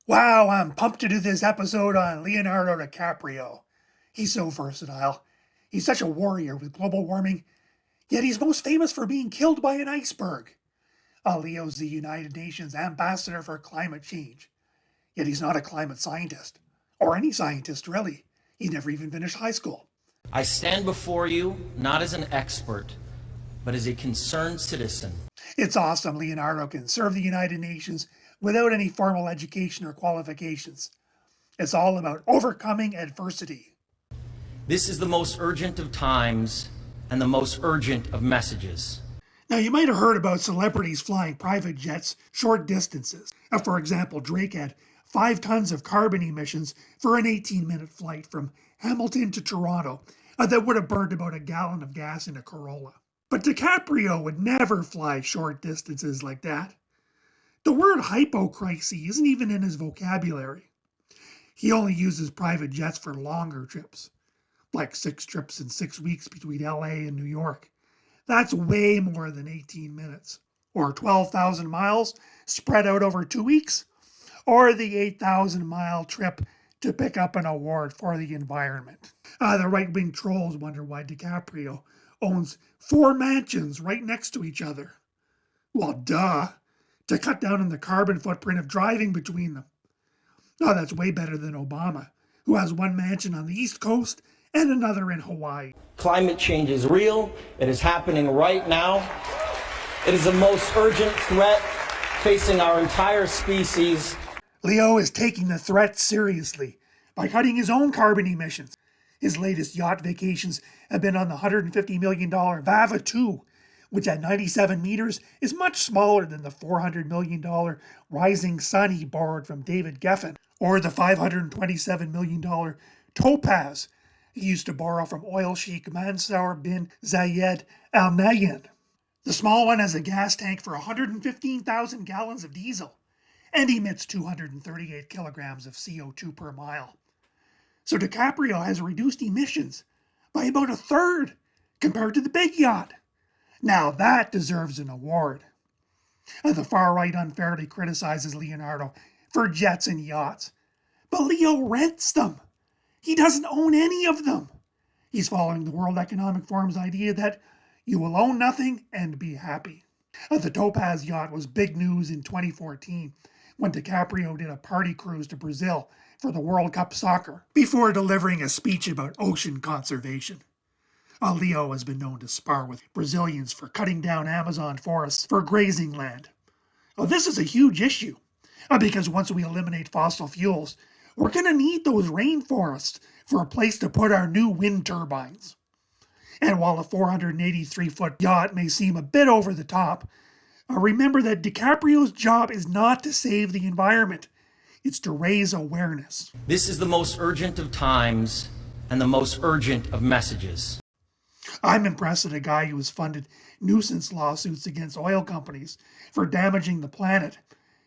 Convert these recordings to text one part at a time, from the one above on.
Wow, I'm pumped to do this episode on Leonardo DiCaprio. He's so versatile. He's such a warrior with global warming, yet he's most famous for being killed by an iceberg. Leo's the United Nations ambassador for climate change, yet he's not a climate scientist. Or any scientist, really. He never even finished high school. I stand before you not as an expert, but as a concerned citizen. It's awesome Leonardo can serve the United Nations without any formal education or qualifications. It's all about overcoming adversity. This is the most urgent of times and the most urgent of messages. Now, you might have heard about celebrities flying private jets short distances. For example, Drake had 5 tons of carbon emissions for an 18-minute flight from Hamilton to Toronto that would have burned about a gallon of gas in a Corolla. But DiCaprio would never fly short distances like that. The word hypocrisy isn't even in his vocabulary. He only uses private jets for longer trips, like 6 trips in 6 weeks between LA and New York. That's way more than 18 minutes. Or 12,000 miles spread out over 2 weeks. Or the 8,000-mile trip to pick up an award for the environment. The right-wing trolls wonder why DiCaprio owns 4 mansions right next to each other. Well, duh. To cut down on the carbon footprint of driving between them. Oh, that's way better than Obama, who has 1 mansion on the East Coast and another in Hawaii. Climate change is real. It is happening right now. It is the most urgent threat facing our entire species. Leo is taking the threat seriously by cutting his own carbon emissions. His latest yacht vacations have been on the $150 million Vava 2, which at 97 meters is much smaller than the $400 million Rising Sun he borrowed from David Geffen, or the $527 million Topaz he used to borrow from oil sheik Mansour bin Zayed Al Nahyan. The small one has a gas tank for 115,000 gallons of diesel and emits 238 kilograms of CO2 per mile. So DiCaprio has reduced emissions by about 1/3 compared to the big yacht. Now that deserves an award. The far right unfairly criticizes Leonardo for jets and yachts, but Leo rents them. He doesn't own any of them. He's following the World Economic Forum's idea that you will own nothing and be happy. The Topaz yacht was big news in 2014 when DiCaprio did a party cruise to Brazil for the World Cup soccer before delivering a speech about ocean conservation. Leo has been known to spar with Brazilians for cutting down Amazon forests for grazing land. This is a huge issue because once we eliminate fossil fuels, we're going to need those rainforests for a place to put our new wind turbines. And while a 483-foot yacht may seem a bit over the top, remember that DiCaprio's job is not to save the environment. It's to raise awareness. This is the most urgent of times and the most urgent of messages. I'm impressed at a guy who has funded nuisance lawsuits against oil companies for damaging the planet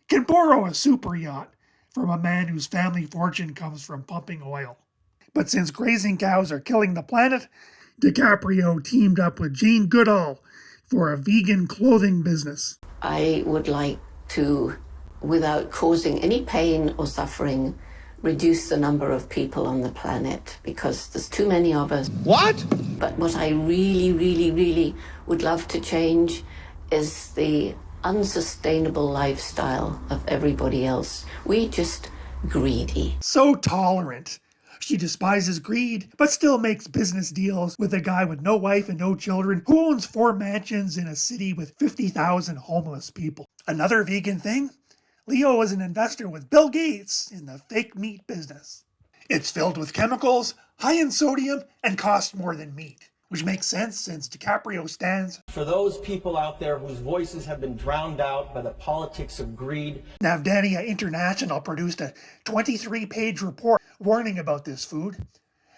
can borrow a super yacht from a man whose family fortune comes from pumping oil. But since grazing cows are killing the planet, DiCaprio teamed up with Jane Goodall for a vegan clothing business. I would like to, without causing any pain or suffering, reduce the number of people on the planet because there's too many of us. What? But what I really, really, really would love to change is the unsustainable lifestyle of everybody else. We just greedy. So tolerant. She despises greed, but still makes business deals with a guy with no wife and no children who owns 4 mansions in a city with 50,000 homeless people. Another vegan thing? Leo is an investor with Bill Gates in the fake meat business. It's filled with chemicals, high in sodium, and costs more than meat, which makes sense since DiCaprio stands For those people out there whose voices have been drowned out by the politics of greed. Navdania International produced a 23-page report warning about this food.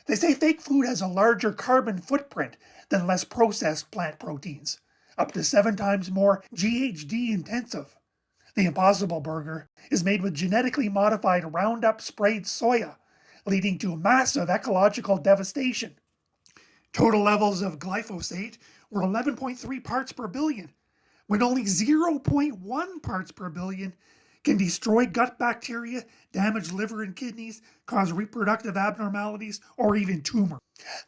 They say fake food has a larger carbon footprint than less processed plant proteins, up to 7 times more GHG intensive. The Impossible Burger is made with genetically modified Roundup sprayed soya, leading to massive ecological devastation. Total levels of glyphosate were 11.3 parts per billion, when only 0.1 parts per billion can destroy gut bacteria, damage liver and kidneys, cause reproductive abnormalities, or even tumor.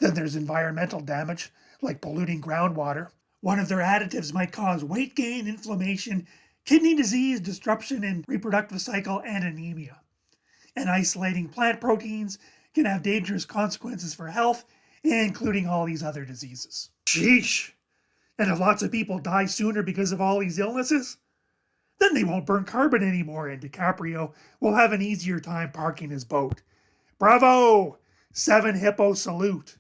Then there's environmental damage, like polluting groundwater. One of their additives might cause weight gain, inflammation, kidney disease, disruption in reproductive cycle, and anemia. And isolating plant proteins can have dangerous consequences for health, including all these other diseases. Sheesh! And if lots of people die sooner because of all these illnesses, then they won't burn carbon anymore, and DiCaprio will have an easier time parking his boat. Bravo! 7 Hippo salute.